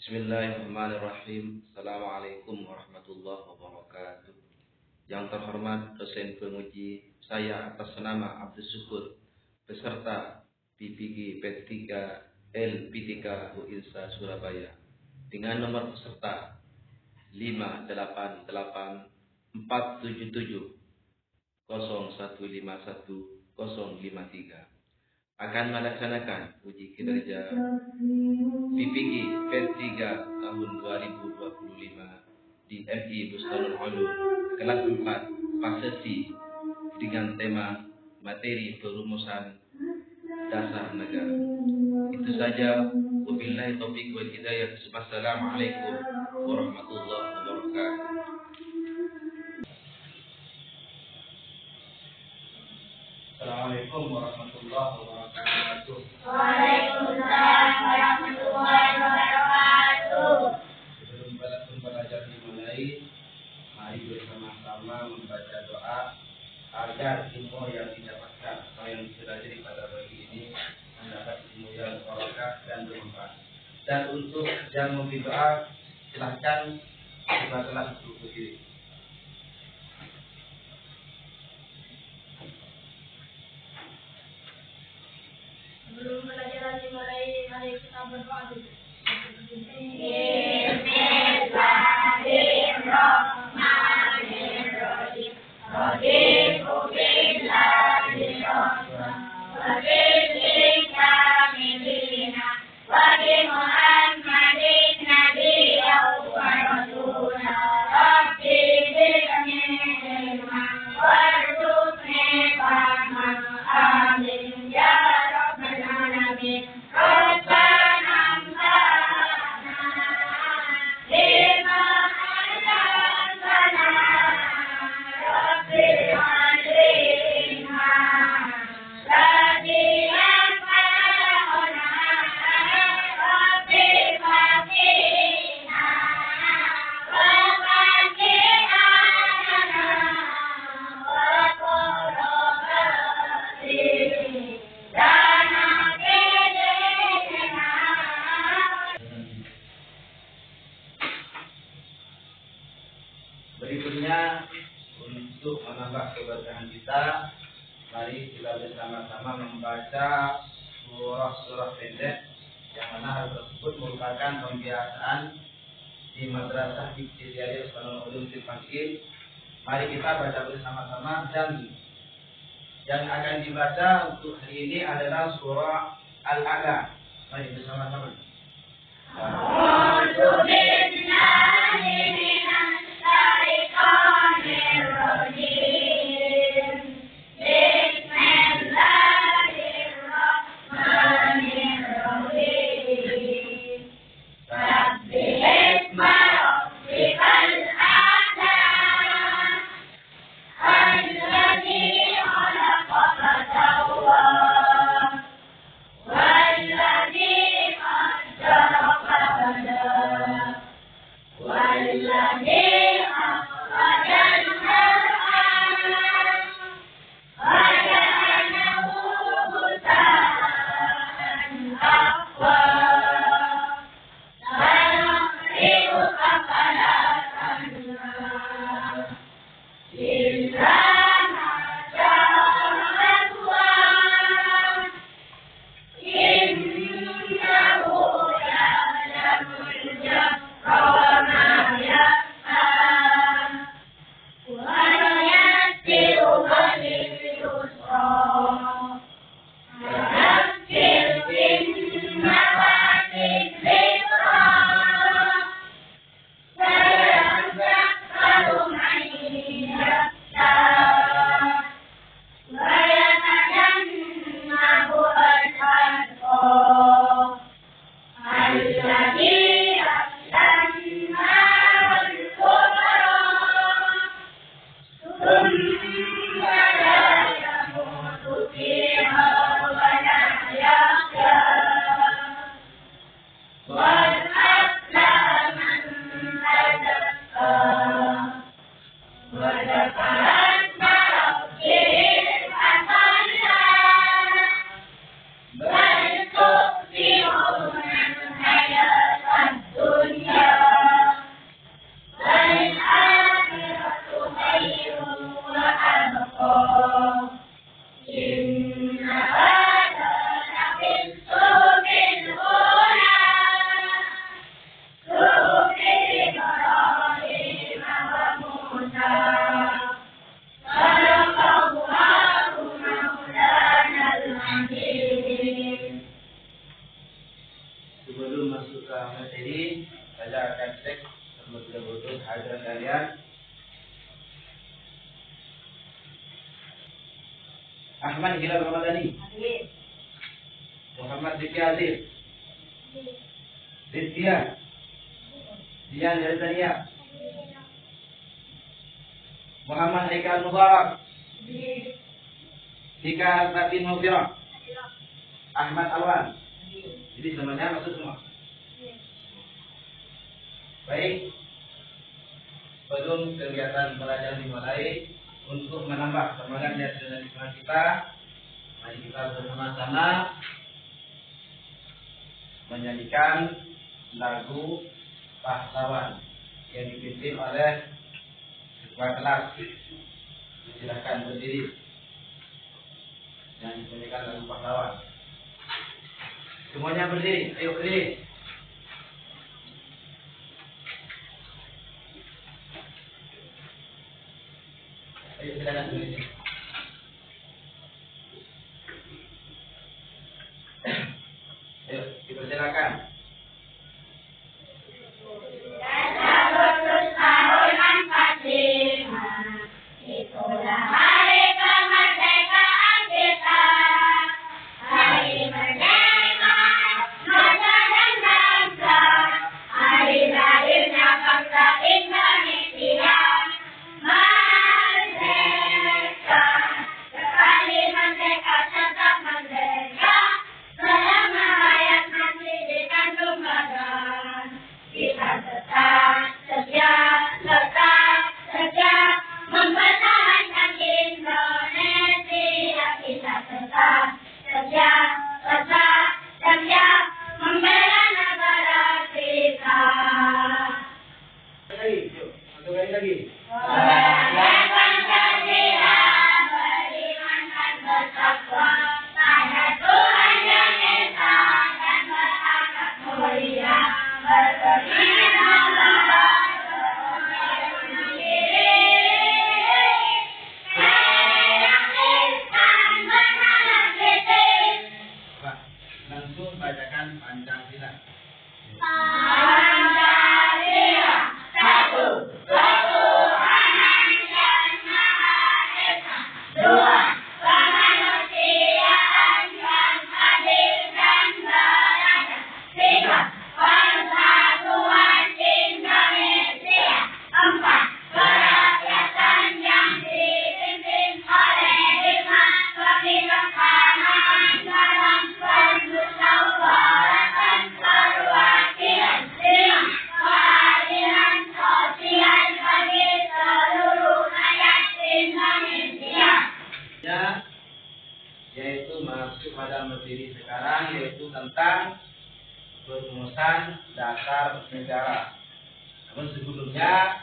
Bismillahirrahmanirrahim. Assalamualaikum warahmatullahi wabarakatuh. Yang terhormat dosen penguji, saya atas nama Abdul Syukur, peserta PPG P3 LP3 UINSA Surabaya, dengan nomor peserta 5884770151053 akan melaksanakan uji kinerja PPG P3 tahun 2025 di MI Bustanul Ulum kelas 4 fase C dengan tema materi perumusan dasar negara. Itu saja. Wabillahi taufiq wal hidayah. Wassalamualaikum warahmatullahi wabarakatuh. Assalamualaikum warahmatullahi wabarakatuh. Waalaikumsalam warahmatullahi wabarakatuh. Sebelum belajar dimulai, mari bersama-sama membaca doa agar ilmu yang didapatkan atau yang dipelajari pada pagi ini mendapat ilmu yang barokah dan bermanfaat. Dan untuk yang memberi doa, silahkan dibacalah dulu berdiri. Sebelum pelajaran dimulai, mari kita berdoa dulu. Bismillahirrahmanirrahim. Raditu billahi rabban wa bidzika minna wa bi Muhammadin nabiyyan wa rasula. Rabbi zidni ilma warzuqni fahman. Amin ya rabbal alamin. Rabbana anfa'na bima 'allamtana. Rabbi 'allimna alladhi yanfa'una. Rabbi faqihna wa faqihna wa qurrati lana bidina. Berikutnya, untuk menambah keberkahan kita, mari kita bersama-sama membaca surah-surah pendek yang mana hal tersebut merupakan pembiasaan di Madrasah Ibtidaiyah Bustanul Ulum Tirpangkil. Mari kita baca bersama-sama, dan yang akan dibaca untuk hari ini adalah surah Al-A'la. Mari bersama-sama. A'udzu billahi minasy syaithanir rajim. Bismillahirrahmanirrahim. Sabbi isma rabbikal a'la. Alladzi khalaqa fasawwa. والذي قدر فهدى. Sebelum masuk ke materi, saya akan cek terlebih dahulu hadir kalian. Ahmad Hilal Ramadhani, Muhammad Zikri Azif, Rizkia, Dian Rizania, Muhammad Haikal Mubarak, Tika Nabi Mufirah, Ahmad Alwan. Jadi semuanya masuk semua. Baik, sebelum kegiatan belajar dimulai, untuk menambah semangat dan kita, mari kita bersama-sama menyanyikan lagu Pahlawan yang dipimpin oleh ketua kelas. Silahkan berdiri dan menyanyikan lagu Pahlawan. Semuanya berdiri, ayo berdiri. Ayo silakan berdiri. Ayo, dipersilakan. Itulah hari kemerdekaan kita. Hari merdeka, nusa dan bangsa. Hari lahirnya bangsa Indonesia. Merdeka, sekali merdeka tetap merdeka. Selama hayat nanti dikandung badan. Kita tetap setia mempertahankan Indonesia. Kita tetap setia membela negara kita. Satu kali lagi. Dengan Pancasila berimankan bertakwa pada Tuhan Yang Esa dan berakhlak mulia, berkeinginan Langsung bacakan Pancasila. Pancasila, satu, ketuhanan yang maha esa. Dua, kemanusiaan yang adil dan beradab. Tiga, persatuan Indonesia. Empat, kerakyatan yang dipimpin oleh hikmat kebijaksanaan dalam permusyawaratan perwakilan. Lima, keadilan sosial bagi seluruh rakyat Indonesia. Ya, yaitu masuk pada materi sekarang, yaitu tentang perumusan dasar negara. Namun sebelumnya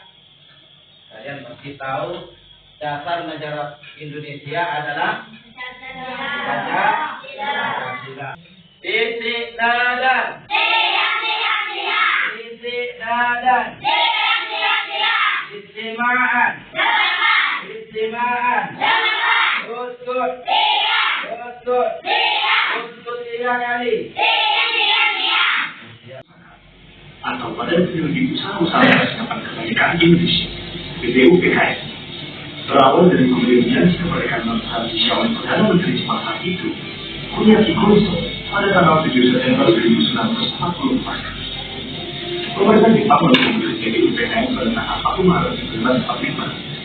kalian pasti tahu dasar negara Indonesia adalah Pancasila. Titik nadan. Titik nadan. Istimaan. Unsur. Unsur 3 kali. Atau Badan Penyelidik Usaha-Usaha Persiapan Kemerdekaan Indonesia (BPUPKI). Berawal dari pemberian kemerdekaan bangsa Indonesia oleh Perdana Menteri Jepang saat itu, Kuniaki Koiso, pada tanggal 7 September 1944. Pemerintah Jepang mendukung BPUPKI pada tanggal 1 Maret 1945.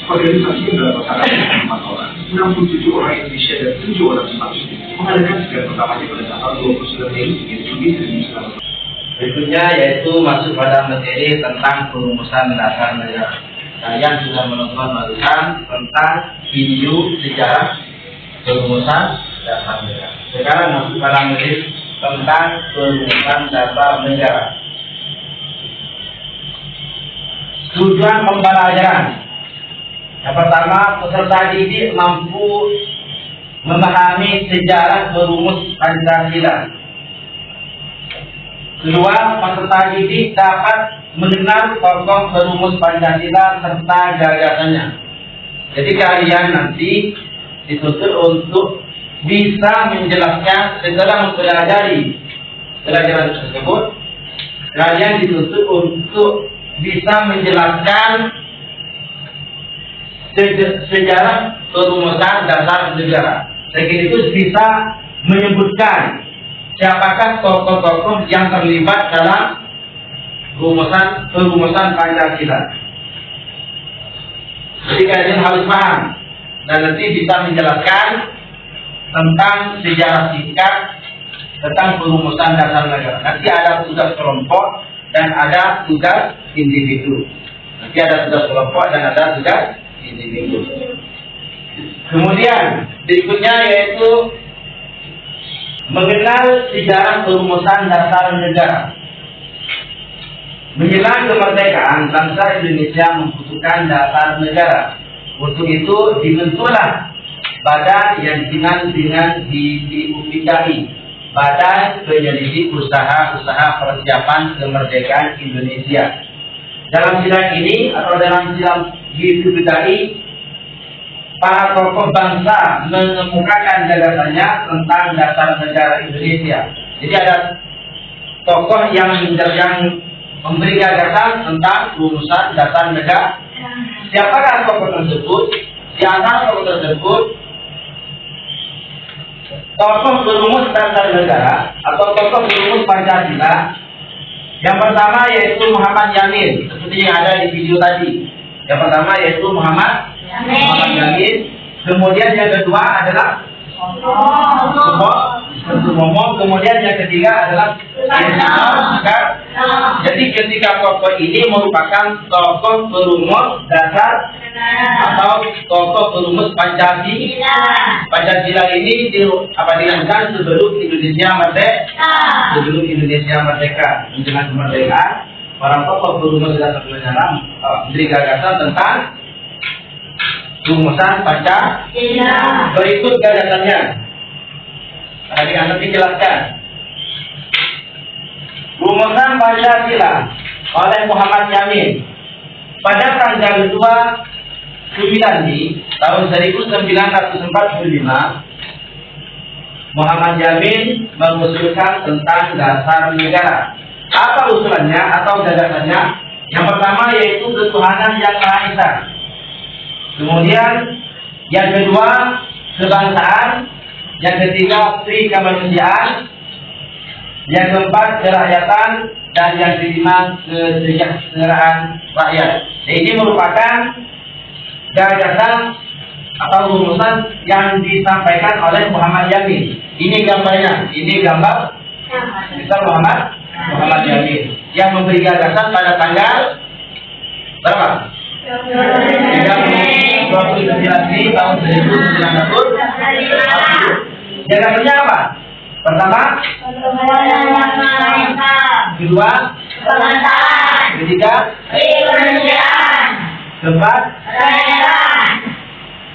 Organisasi yang dalam masyarakat 4 orang, 67 orang Indonesia dan 7 orang Jepang ini mengadakan sidang pertamanya pada tanggal 29 Mei Juni 1945. Berikutnya yaitu masuk pada materi tentang perumusan dasar negara. Kalian sudah menonton barusan tentang video sejarah perumusan dasar negara. Sekarang masuk pada materi tentang perumusan dasar negara. Tujuan pembelajaran. Yang pertama, peserta didik mampu memahami sejarah merumus Pancasila. Kedua, peserta didik dapat mengenal tokoh perumus Pancasila serta gagasannya. Jadi kalian nanti dituntut untuk bisa menjelaskan setelah mempelajari pelajaran tersebut, kalian dituntut untuk bisa menjelaskan sejarah perumusan dasar negara. Sekaligus bisa menyebutkan siapakah tokoh-tokoh yang terlibat dalam perumusan Pancasila. Jadi kalian harus paham dan nanti bisa menjelaskan tentang sejarah singkat tentang perumusan dasar negara. Nanti ada tugas kelompok dan ada tugas individu. Nanti ada tugas kelompok dan ada tugas individu. Kemudian berikutnya yaitu mengenal sejarah perumusan dasar negara. Menjelang kemerdekaan, bangsa Indonesia membutuhkan dasar negara. Untuk itu dibentuklah badan yang dikenal dengan BPUPKI, Badan Penyelidik Usaha-Usaha Persiapan Kemerdekaan Indonesia. Dalam sidang ini atau dalam sidang BPUPKI, para tokoh bangsa mengemukakan gagasannya tentang dasar negara Indonesia. Jadi ada tokoh yang memberi gagasan tentang perumusan dasar negara. Siapakah tokoh tersebut? Di antara tokoh tersebut, tokoh perumus dasar negara atau tokoh perumus Pancasila. Yang pertama yaitu Muhammad Yamin, seperti yang ada di video tadi. Yang pertama yaitu Muhammad Yamin. Kemudian yang kedua adalah Sumomo. Kemudian yang ketiga adalah Jadi ketika tokoh ini merupakan tokoh perumus dasar atau tokoh perumus Pancasila. Pancasila ini dilahirkan sebelum Indonesia merdeka. Menjelang kemerdekaan, para tokoh perumus dasar negara memberi gagasan tentang perumusan Pancasila. Berikut gagasannya. Tadi akan dijelaskan. Perumusan Pancasila oleh Muhammad Yamin pada tanggal 2 Juli tahun 1945, Muhammad Yamin mengusulkan tentang dasar negara. Apa usulannya atau gagasannya? Yang pertama yaitu ketuhanan yang Maha Esa. Kemudian yang kedua kebangsaan, yang ketiga kemanusiaan, yang keempat kerakyatan, dan yang kelima kesejahteraan rakyat. Ini merupakan gagasan atau rumusan yang disampaikan oleh Muhammad Yamin. Ini gambarnya. Ini gambar besar Muhammad Yamin yang memberi gagasan pada tanggal berapa? 29 Juli tahun 1945. Gagasannya apa? Pertama, kedua, ketiga, keempat,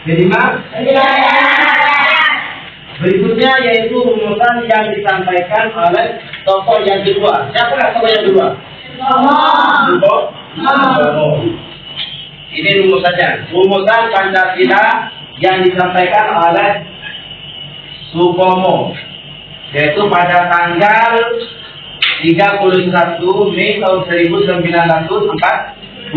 kelima. Berikutnya yaitu rumusan yang disampaikan oleh tokoh yang kedua. Siapa tokoh yang kedua? Sumomo. Ini rumusannya. Rumusan Pancasila yang disampaikan oleh Sumomo, yaitu pada tanggal 31 Mei tahun 1945.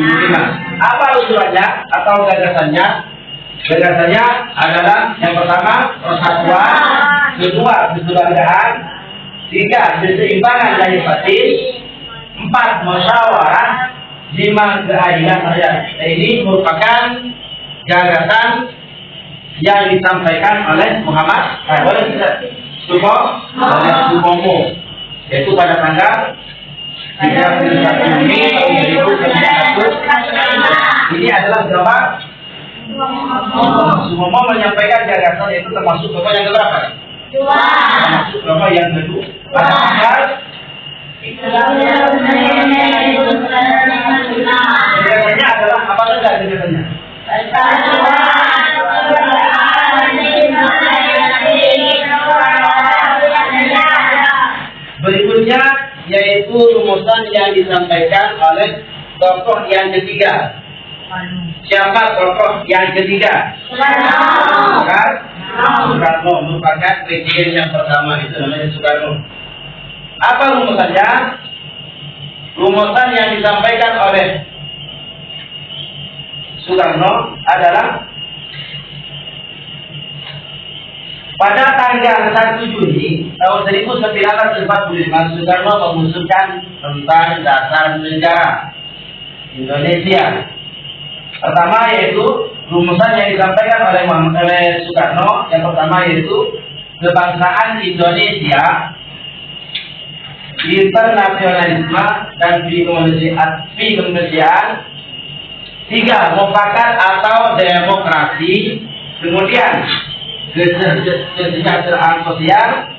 Apa usulannya atau gagasannya? Gagasannya adalah yang pertama persatuan, kedua kekeluargaan, tiga keseimbangan lahir batin, empat musyawarah, lima keadilan rakyat. Ini merupakan gagasan yang disampaikan oleh Muhammad Sumomo, yaitu pada tanggal 31 Mei tahun 1945. Ini adalah gambar Sumomo menyampaikan gagasan, yaitu termasuk tokoh yang keberapa? Termasuk tokoh yang kedua. Pada tanggal gagasannya adalah apa saja gagasannya? Berikutnya yaitu rumusan yang disampaikan oleh tokoh yang ketiga, Siapa tokoh yang ketiga? Soekarno merupakan presiden yang pertama, itu namanya Soekarno. Apa rumusannya? Rumusan yang disampaikan oleh Soekarno adalah pada tanggal 1 Juni tahun 1945 Soekarno mengusulkan tentang dasar negara Indonesia. Pertama yaitu rumusan yang disampaikan oleh Soekarno, yang pertama yaitu kebangsaan Indonesia, internasionalisme dan kemanusiaan. 3. Mufakat atau demokrasi. Kemudian kesejahteraan sosial.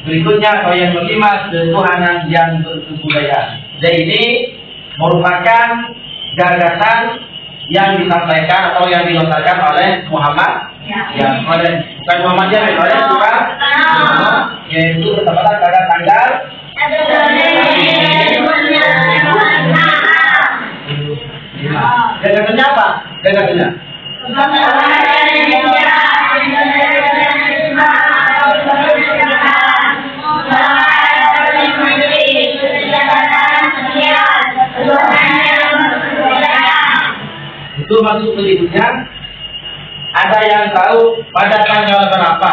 Berikutnya atau yang kelima, ketuhanan yang berkebudayaan. Jadi ini merupakan gagasan yang disampaikan atau yang dilontarkan oleh Muhammad bukan Muhammad Yamin, oleh Soekarno, yaitu bertepatan pada tanggal gagasannya apa? Gagasannya itu masuk berikutnya. Ada yang tahu pada tanggal berapa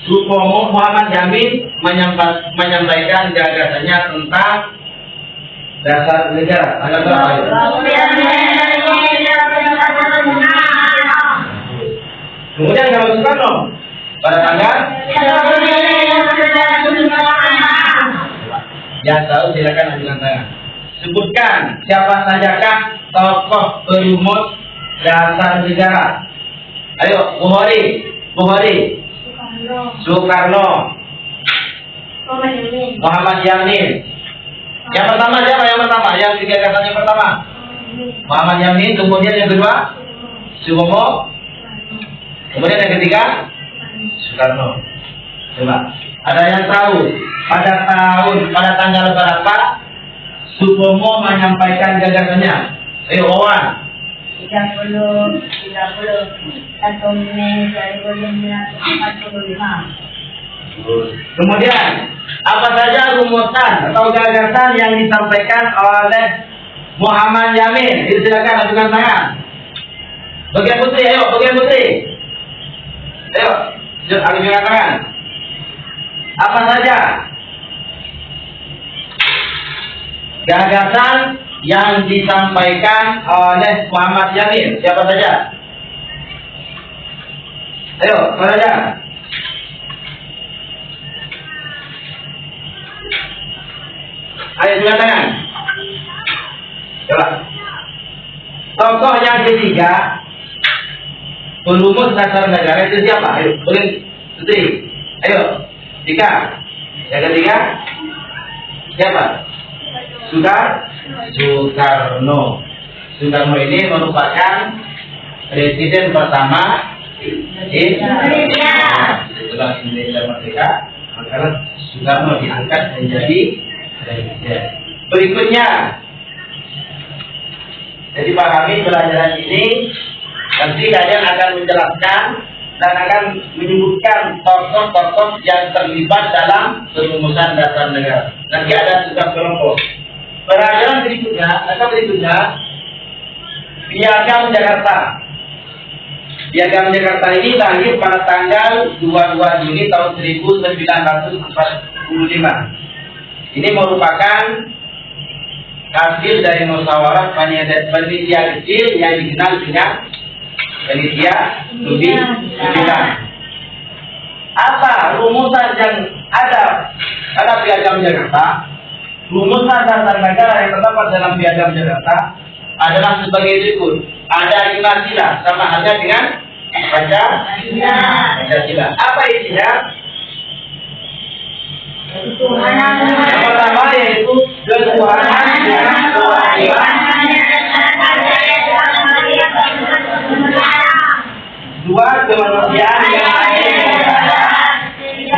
Supomo Muhammad Yamin menyampaikan gagasannya tentang dasar negara? Tanggal berapa itu? Kemudian kalau Soekarno pada tanggal yang tahu silakan ajukan tangan. Sebutkan siapa sajakah tokoh perumus dasar negara. Ayo, Bukhari, Soekarno, Muhammad Yamin. Yang pertama siapa? Yang pertama, yang gagasan yang pertama Muhammad Yamin. Kemudian yang kedua Supomo. Kemudian yang ketiga Soekarno. Coba, ada yang tahu pada tanggal berapa Supomo menyampaikan gagasannya? Ayo, Wawan. 30 Mei 1945. Kemudian apa saja rumusan atau gagasan yang disampaikan oleh Muhammad Yamin? Silakan ajukan tangan. Bagian putih, ayo, bagian putih. Ayo, ajukan tangan. Apa saja gagasan yang disampaikan oleh Muhammad Yamin? Siapa saja? Ayo, siapa saja? Ayo, angkat tangan. Coba. Tokoh yang ketiga, perumus dasar negara itu siapa? Ayo, boleh putih. Ayo, Dika. Yang ketiga, siapa? Soekarno. Soekarno ini merupakan presiden pertama Indonesia. Setelah Indonesia merdeka, maka Soekarno diangkat menjadi presiden. Berikutnya, jadi pahami pelajaran ini. Nanti kalian akan menjelaskan dan akan menyebutkan tokoh-tokoh yang terlibat dalam perumusan dasar negara. Nanti ada tugas kelompok. Pelajaran berikutnya, Piagam Jakarta. Piagam Jakarta ini lahir pada tanggal 22 Juni tahun 1945. Ini merupakan hasil dari musyawarah panitia kecil yang dikenal dengan panitia pimpinan. Apa rumusan yang ada pada Piagam Jakarta? Rumusan dasar negara yang terdapat dalam Piagam Jakarta adalah sebagai berikut. Ada 5 sila, sama halnya dengan Pancasila. Apa isinya? Yang pertama yaitu ketuhanan yang kewajiban. 2. Kemanusiaan yang adil. 3.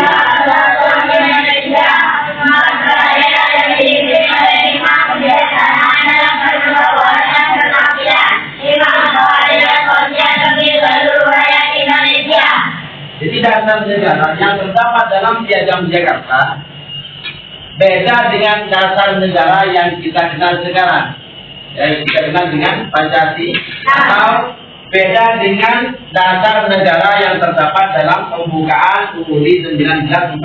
terdapat dalam Piagam Jakarta beda dengan dasar negara yang kita kenal sekarang, yang kita kenal dengan Pancasila, atau beda dengan dasar negara yang terdapat dalam pembukaan UUD 1945.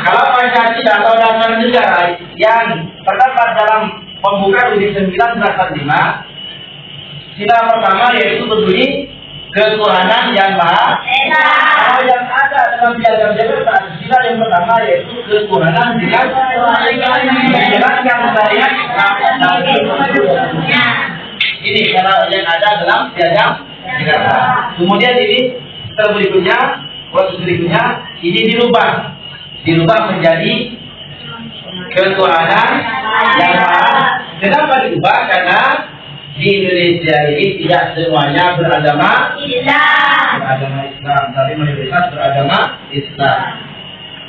Kalau Pancasila atau dasar negara yang terdapat dalam pembukaan UUD 1945, sila pertama yaitu berbunyi ketuhanan yang maha esa. Kalau yang ada dalam Piagam Jakarta, sila yang pertama yaitu ketuhanan dengan menjalankan syariat Islam. Ini kalau yang ada dalam Piagam Jakarta. Kemudian ini proses berikutnya ini dirubah menjadi ketuhanan yang maha. Kenapa dirubah? Karena di Indonesia ini tidak semuanya beragama Islam, tapi mayoritas beragama Islam.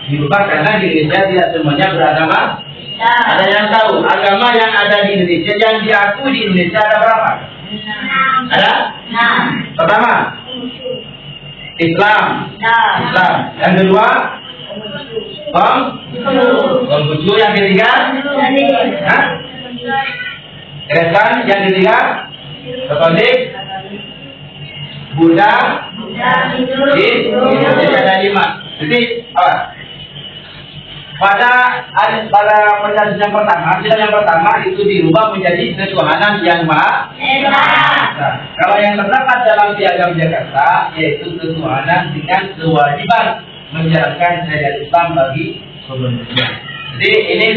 Dirubah karena di Indonesia tidak semuanya beragama Islam. Ada yang tahu agama yang ada di Indonesia, yang diakui di Indonesia ada berapa? Ada? Pertama, Islam. Yang kedua, Konghucu. Yang ketiga, Kristen. Yang ketiga, Katolik, Buddha, Jadi ada 5. Jadi apa? Pada Pancasila yang pertama, sila yang pertama itu dirubah menjadi ketuhanan yang maha esa. Kalau yang terdapat dalam Piagam Jakarta yaitu ketuhanan dengan kewajiban menjalankan syariat Islam bagi seluruhnya. Jadi ini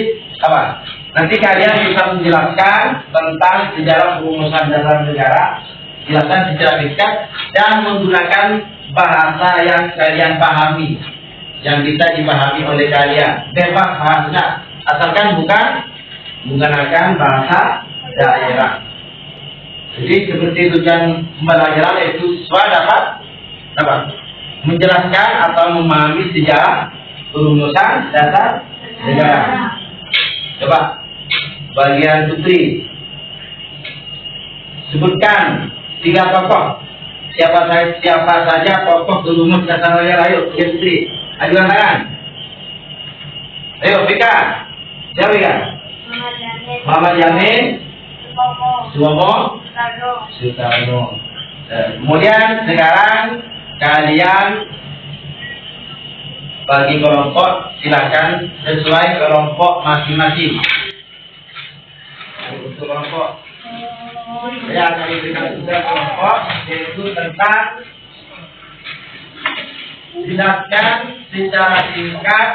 apa? Nanti kalian bisa menjelaskan tentang sejarah perumusan dasar negara, jelaskan secara singkat dan menggunakan bahasa yang kalian pahami, yang bisa dipahami oleh kalian. Bebas bahasa, asalkan bukan menggunakan bahasa daerah. Jadi seperti tujuan pembelajaran itu siswa dapat menjelaskan atau memahami sejarah perumusan dasar negara. Coba bagian putri, sebutkan 3 tokoh. Siapa saja tokoh perumus dasar negara? Ayo, bagian putri. Ajukan tangan. Ayo, Vika. Siapa Vika? Muhammad Yamin. Suwomo. Soekarno. Kemudian sekarang kalian bagi kelompok, silakan sesuai kelompok masing-masing. Untuk kelompok, saya akan memberikan tugas kelompok yaitu tentang jelaskan secara singkat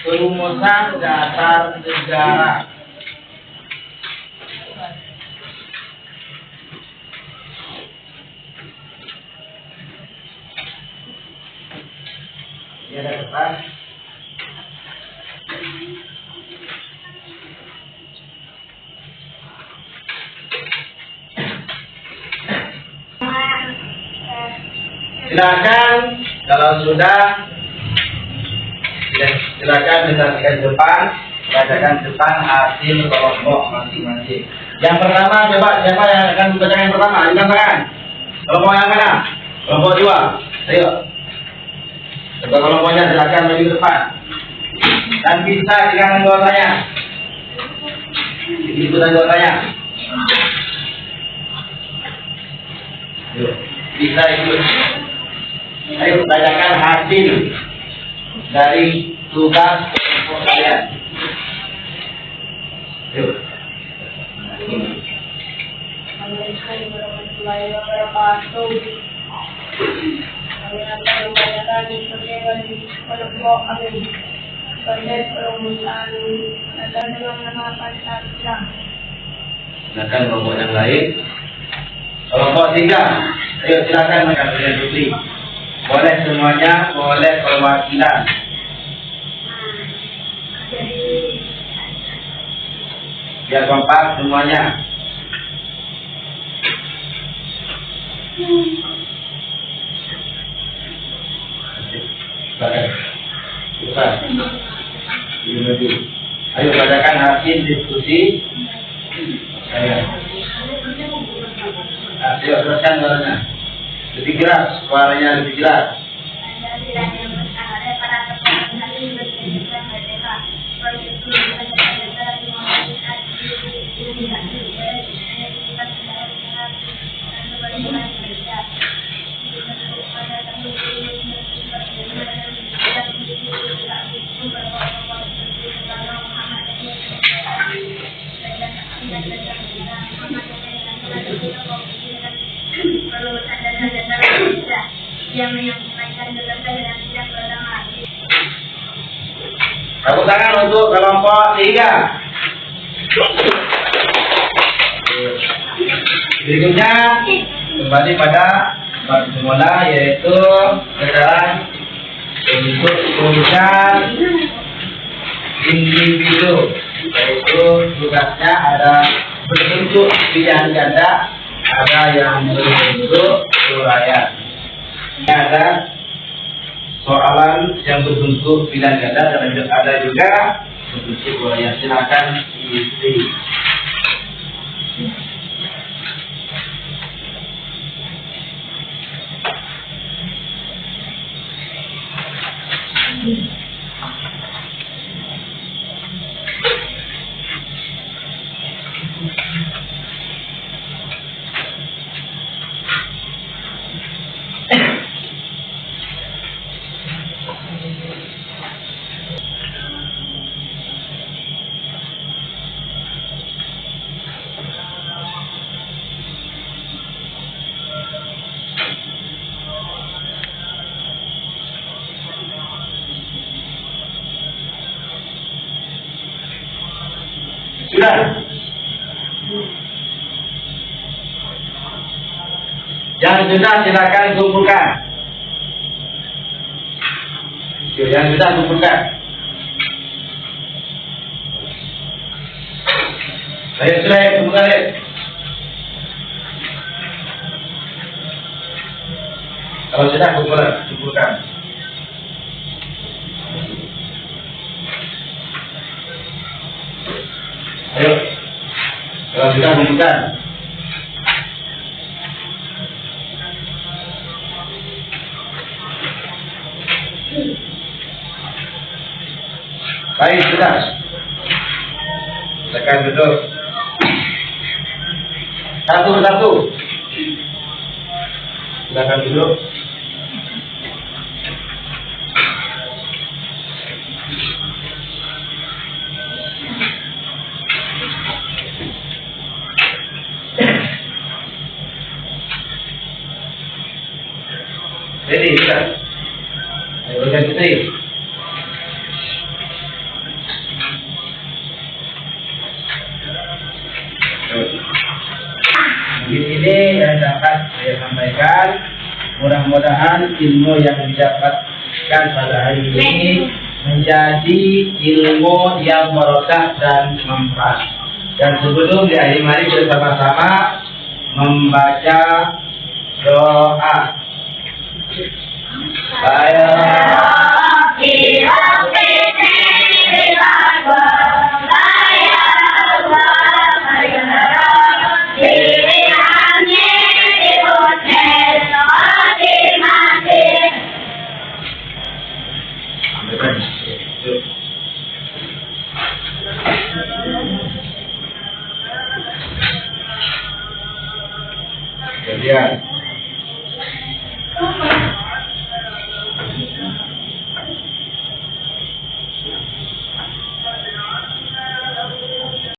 perumusan dasar negara. Ini ada depan. Silakan kalau sudah silakan disaksikan depan, bacakan depan hasil kelompok masing-masing. Yang pertama, coba siapa yang akan membacakan yang pertama? Ajukan tangan. Kelompok yang mana? Kelompok 2. Ayo. Coba kelompoknya silakan maju ke depan. Dan bisa dengan anggotanya. Ikut anggotanya. Ayo, bisa ikut. Ayo bacakan hasil dari tugas kelompok kalian. Ayo. Assalamualaikum warahmatullahi wabarakatuh. Kami akan membacakan pertemuan di kelompok kami terkait perumusan dasar dengan nama Pancasila. Silakan kelompok yang lain. Kelompok 3, ayo silakan Kalian Putri. Boleh semuanya, boleh perwakilan. Biar kompak semuanya. Ayo bacakan hasil diskusi. Ayo selesaikan Lebih keras, suaranya lebih keras. Pancasila yang bersama para peserta hari berdirikan merdeka. Begitu Pancasila dimulaikan di yang menyampaikan gagasan dan sidang pertama. Tepuk tangan untuk kelompok 3. Berikutnya kembali pada bab semula, yaitu sekarang untuk tulisan individu, yaitu tugasnya ada berbentuk pilihan ganda, ada yang berbentuk uraian. Ini ada soalan yang berbentuk pilihan ganda dan ada juga berbentuk uraian. Silakan isi. Sudah. Yang sudah silakan kumpulkan. Yang sudah kumpulkan. Sudah ya kumpulkan ya. Kalau sudah kumpulkan. Ayo, kalau sudah kumpulkan. Baik, sudah. Silakan duduk. Satu. Silakan duduk. Ready, sudah. Ayo berganti. Ini yang dapat saya sampaikan. Mudah-mudahan ilmu yang didapatkan pada hari ini menjadi ilmu yang barokah dan manfaat. Dan sebelum diakhiri, mari bersama-sama membaca doa. Kemudian